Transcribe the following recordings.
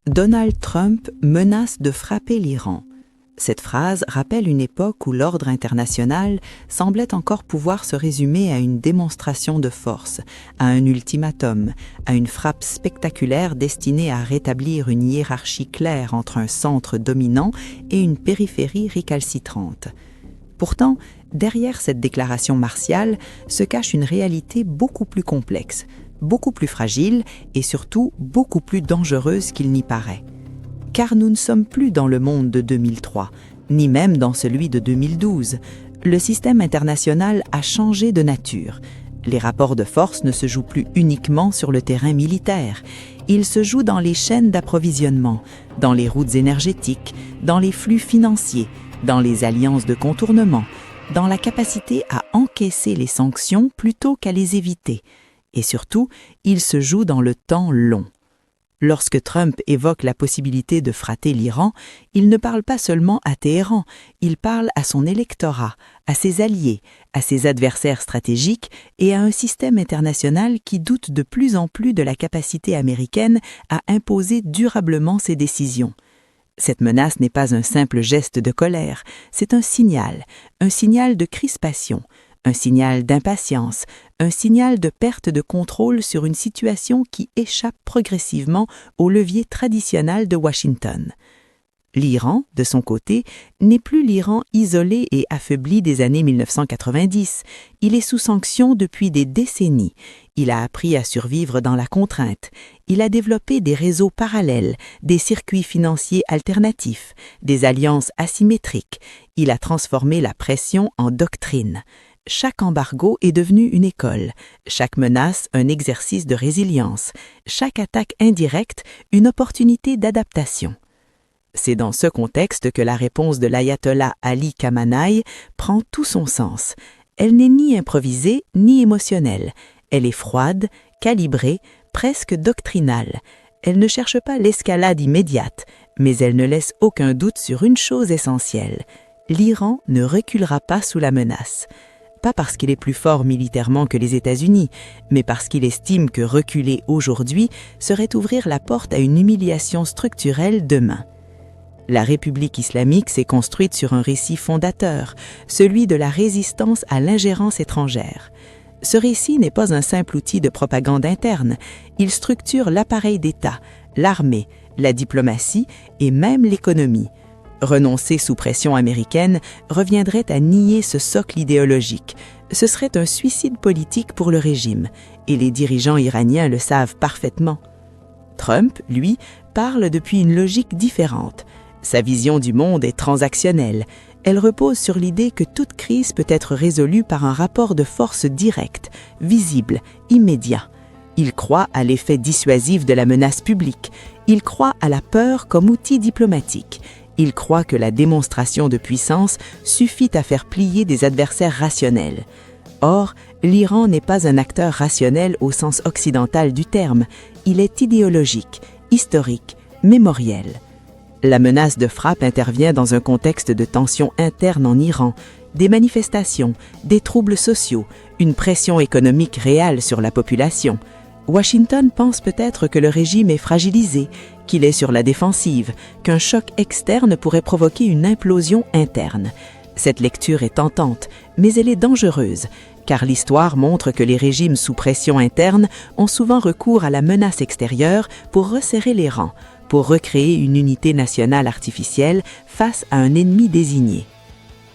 Donald Trump menace de frapper l'Iran. Cette phrase rappelle une époque où l'ordre international semblait encore pouvoir se résumer à une démonstration de force, à un ultimatum, à une frappe spectaculaire destinée à rétablir une hiérarchie claire entre un centre dominant et une périphérie récalcitrante. Pourtant, derrière cette déclaration martiale se cache une réalité beaucoup plus complexe, beaucoup plus fragile et surtout beaucoup plus dangereuse qu'il n'y paraît. Car nous ne sommes plus dans le monde de 2003, ni même dans celui de 2012. Le système international a changé de nature. Les rapports de force ne se jouent plus uniquement sur le terrain militaire. Ils se jouent dans les chaînes d'approvisionnement, dans les routes énergétiques, dans les flux financiers, dans les alliances de contournement, dans la capacité à encaisser les sanctions plutôt qu'à les éviter. Et surtout, ils se jouent dans le temps long. Lorsque Trump évoque la possibilité de frater l'Iran, il ne parle pas seulement à Téhéran, il parle à son électorat, à ses alliés, à ses adversaires stratégiques et à un système international qui doute de plus en plus de la capacité américaine à imposer durablement ses décisions. Cette menace n'est pas un simple geste de colère, c'est un signal de crispation, un signal d'impatience, un signal de perte de contrôle sur une situation qui échappe progressivement au levier traditionnel de Washington. L'Iran, de son côté, n'est plus l'Iran isolé et affaibli des années 1990. Il est sous sanction depuis des décennies. Il a appris à survivre dans la contrainte. Il a développé des réseaux parallèles, des circuits financiers alternatifs, des alliances asymétriques. Il a transformé la pression en doctrine. Chaque embargo est devenu une école, chaque menace un exercice de résilience, chaque attaque indirecte une opportunité d'adaptation. C'est dans ce contexte que la réponse de l'ayatollah Ali Khamenei prend tout son sens. Elle n'est ni improvisée ni émotionnelle. Elle est froide, calibrée, presque doctrinale. Elle ne cherche pas l'escalade immédiate, mais elle ne laisse aucun doute sur une chose essentielle. L'Iran ne reculera pas sous la menace. Pas parce qu'il est plus fort militairement que les États-Unis, mais parce qu'il estime que reculer aujourd'hui serait ouvrir la porte à une humiliation structurelle demain. La République islamique s'est construite sur un récit fondateur, celui de la résistance à l'ingérence étrangère. Ce récit n'est pas un simple outil de propagande interne, il structure l'appareil d'État, l'armée, la diplomatie et même l'économie. Renoncer sous pression américaine reviendrait à nier ce socle idéologique. Ce serait un suicide politique pour le régime, et les dirigeants iraniens le savent parfaitement. Trump, lui, parle depuis une logique différente. Sa vision du monde est transactionnelle. Elle repose sur l'idée que toute crise peut être résolue par un rapport de force direct, visible, immédiat. Il croit à l'effet dissuasif de la menace publique. Il croit à la peur comme outil diplomatique. Il croit que la démonstration de puissance suffit à faire plier des adversaires rationnels. Or, l'Iran n'est pas un acteur rationnel au sens occidental du terme. Il est idéologique, historique, mémoriel. La menace de frappe intervient dans un contexte de tension interne en Iran, des manifestations, des troubles sociaux, une pression économique réelle sur la population. Washington pense peut-être que le régime est fragilisé, qu'il est sur la défensive, qu'un choc externe pourrait provoquer une implosion interne. Cette lecture est tentante, mais elle est dangereuse, car l'histoire montre que les régimes sous pression interne ont souvent recours à la menace extérieure pour resserrer les rangs, pour recréer une unité nationale artificielle face à un ennemi désigné.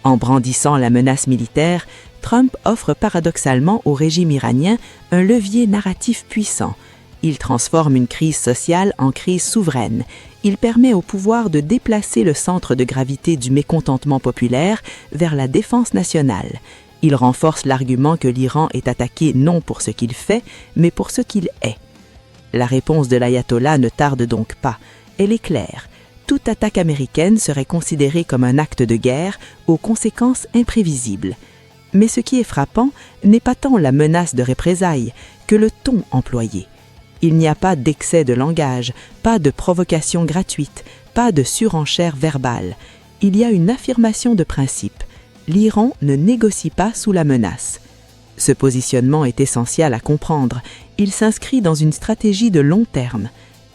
En brandissant la menace militaire, Trump offre paradoxalement au régime iranien un levier narratif puissant. Il transforme une crise sociale en crise souveraine. Il permet au pouvoir de déplacer le centre de gravité du mécontentement populaire vers la défense nationale. Il renforce l'argument que l'Iran est attaqué non pour ce qu'il fait, mais pour ce qu'il est. La réponse de l'ayatollah ne tarde donc pas. Elle est claire. Toute attaque américaine serait considérée comme un acte de guerre aux conséquences imprévisibles. Mais ce qui est frappant n'est pas tant la menace de représailles que le ton employé. Il n'y a pas d'excès de langage, pas de provocation gratuite, pas de surenchère verbale. Il y a une affirmation de principe. L'Iran ne négocie pas sous la menace. Ce positionnement est essentiel à comprendre. Il s'inscrit dans une stratégie de long terme.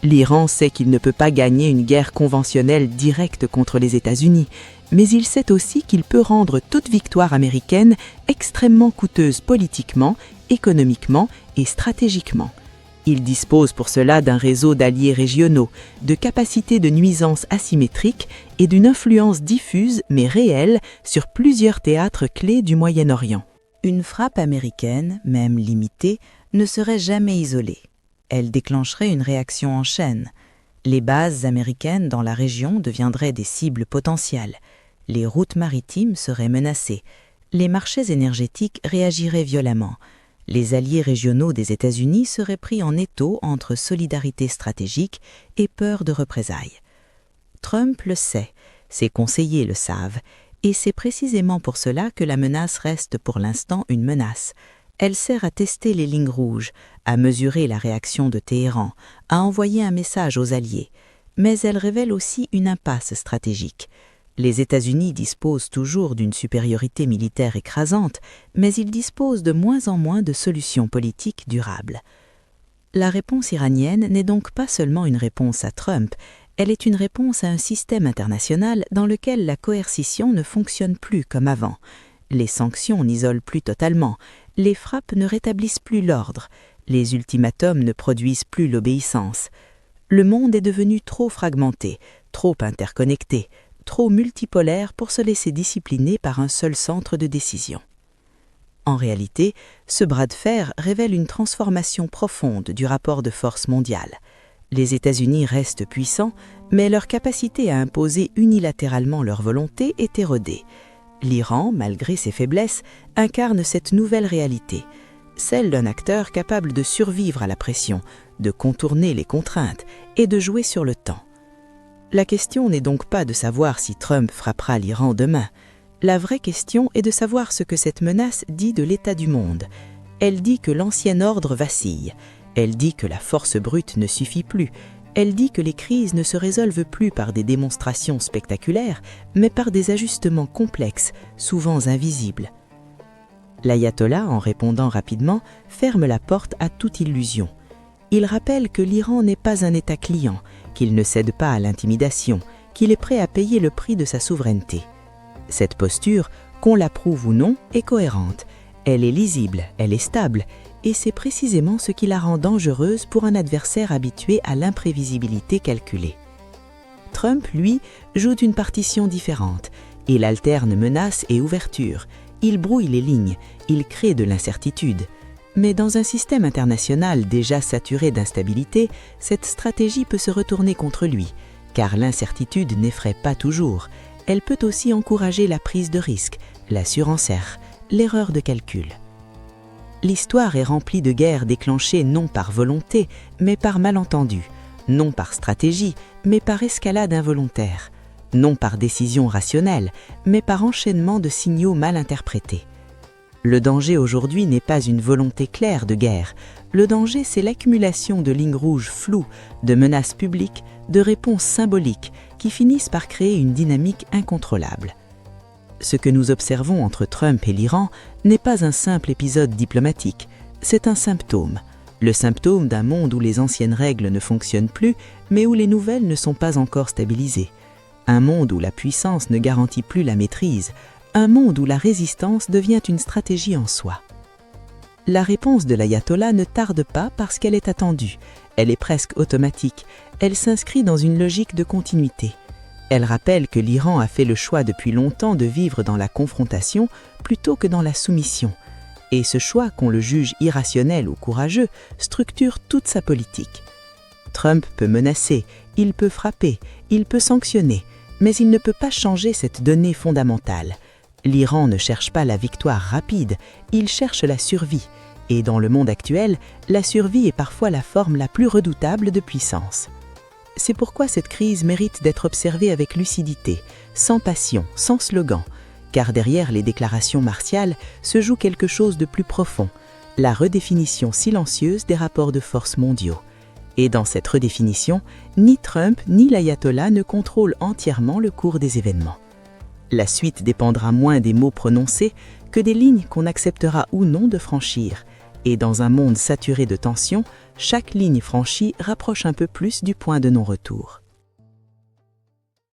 L'Iran sait qu'il ne peut pas gagner une guerre conventionnelle directe contre les États-Unis, mais il sait aussi qu'il peut rendre toute victoire américaine extrêmement coûteuse politiquement, économiquement et stratégiquement. Il dispose pour cela d'un réseau d'alliés régionaux, de capacités de nuisance asymétriques et d'une influence diffuse mais réelle sur plusieurs théâtres clés du Moyen-Orient. Une frappe américaine, même limitée, ne serait jamais isolée. Elle déclencherait une réaction en chaîne. Les bases américaines dans la région deviendraient des cibles potentielles. Les routes maritimes seraient menacées. Les marchés énergétiques réagiraient violemment. Les alliés régionaux des États-Unis seraient pris en étau entre solidarité stratégique et peur de représailles. Trump le sait, ses conseillers le savent, et c'est précisément pour cela que la menace reste pour l'instant une menace. Elle sert à tester les lignes rouges, à mesurer la réaction de Téhéran, à envoyer un message aux alliés. Mais elle révèle aussi une impasse stratégique. Les États-Unis disposent toujours d'une supériorité militaire écrasante, mais ils disposent de moins en moins de solutions politiques durables. La réponse iranienne n'est donc pas seulement une réponse à Trump, elle est une réponse à un système international dans lequel la coercition ne fonctionne plus comme avant. Les sanctions n'isolent plus totalement, les frappes ne rétablissent plus l'ordre, les ultimatums ne produisent plus l'obéissance. Le monde est devenu trop fragmenté, trop interconnecté, trop multipolaire pour se laisser discipliner par un seul centre de décision. En réalité, ce bras de fer révèle une transformation profonde du rapport de force mondial. Les États-Unis restent puissants, mais leur capacité à imposer unilatéralement leur volonté est érodée. L'Iran, malgré ses faiblesses, incarne cette nouvelle réalité, celle d'un acteur capable de survivre à la pression, de contourner les contraintes et de jouer sur le temps. La question n'est donc pas de savoir si Trump frappera l'Iran demain. La vraie question est de savoir ce que cette menace dit de l'état du monde. Elle dit que l'ancien ordre vacille. Elle dit que la force brute ne suffit plus. Elle dit que les crises ne se résolvent plus par des démonstrations spectaculaires, mais par des ajustements complexes, souvent invisibles. L'ayatollah, en répondant rapidement, ferme la porte à toute illusion. Il rappelle que l'Iran n'est pas un État client, qu'il ne cède pas à l'intimidation, qu'il est prêt à payer le prix de sa souveraineté. Cette posture, qu'on l'approuve ou non, est cohérente. Elle est lisible, elle est stable, et c'est précisément ce qui la rend dangereuse pour un adversaire habitué à l'imprévisibilité calculée. Trump, lui, joue une partition différente. Il alterne menaces et ouvertures. Il brouille les lignes, il crée de l'incertitude. Mais dans un système international déjà saturé d'instabilité, cette stratégie peut se retourner contre lui, car l'incertitude n'effraie pas toujours. Elle peut aussi encourager la prise de risque, la surenchère, l'erreur de calcul. L'histoire est remplie de guerres déclenchées non par volonté, mais par malentendu, non par stratégie, mais par escalade involontaire, non par décision rationnelle, mais par enchaînement de signaux mal interprétés. Le danger aujourd'hui n'est pas une volonté claire de guerre. Le danger, c'est l'accumulation de lignes rouges floues, de menaces publiques, de réponses symboliques qui finissent par créer une dynamique incontrôlable. Ce que nous observons entre Trump et l'Iran n'est pas un simple épisode diplomatique, c'est un symptôme. Le symptôme d'un monde où les anciennes règles ne fonctionnent plus, mais où les nouvelles ne sont pas encore stabilisées. Un monde où la puissance ne garantit plus la maîtrise, un monde où la résistance devient une stratégie en soi. La réponse de l'ayatollah ne tarde pas parce qu'elle est attendue, elle est presque automatique, elle s'inscrit dans une logique de continuité. Elle rappelle que l'Iran a fait le choix depuis longtemps de vivre dans la confrontation plutôt que dans la soumission, et ce choix, qu'on le juge irrationnel ou courageux, structure toute sa politique. Trump peut menacer, il peut frapper, il peut sanctionner, mais il ne peut pas changer cette donnée fondamentale. L'Iran ne cherche pas la victoire rapide, il cherche la survie. Et dans le monde actuel, la survie est parfois la forme la plus redoutable de puissance. C'est pourquoi cette crise mérite d'être observée avec lucidité, sans passion, sans slogan, car derrière les déclarations martiales se joue quelque chose de plus profond, la redéfinition silencieuse des rapports de force mondiaux. Et dans cette redéfinition, ni Trump ni l'ayatollah ne contrôlent entièrement le cours des événements. La suite dépendra moins des mots prononcés que des lignes qu'on acceptera ou non de franchir. Et dans un monde saturé de tensions, chaque ligne franchie rapproche un peu plus du point de non-retour.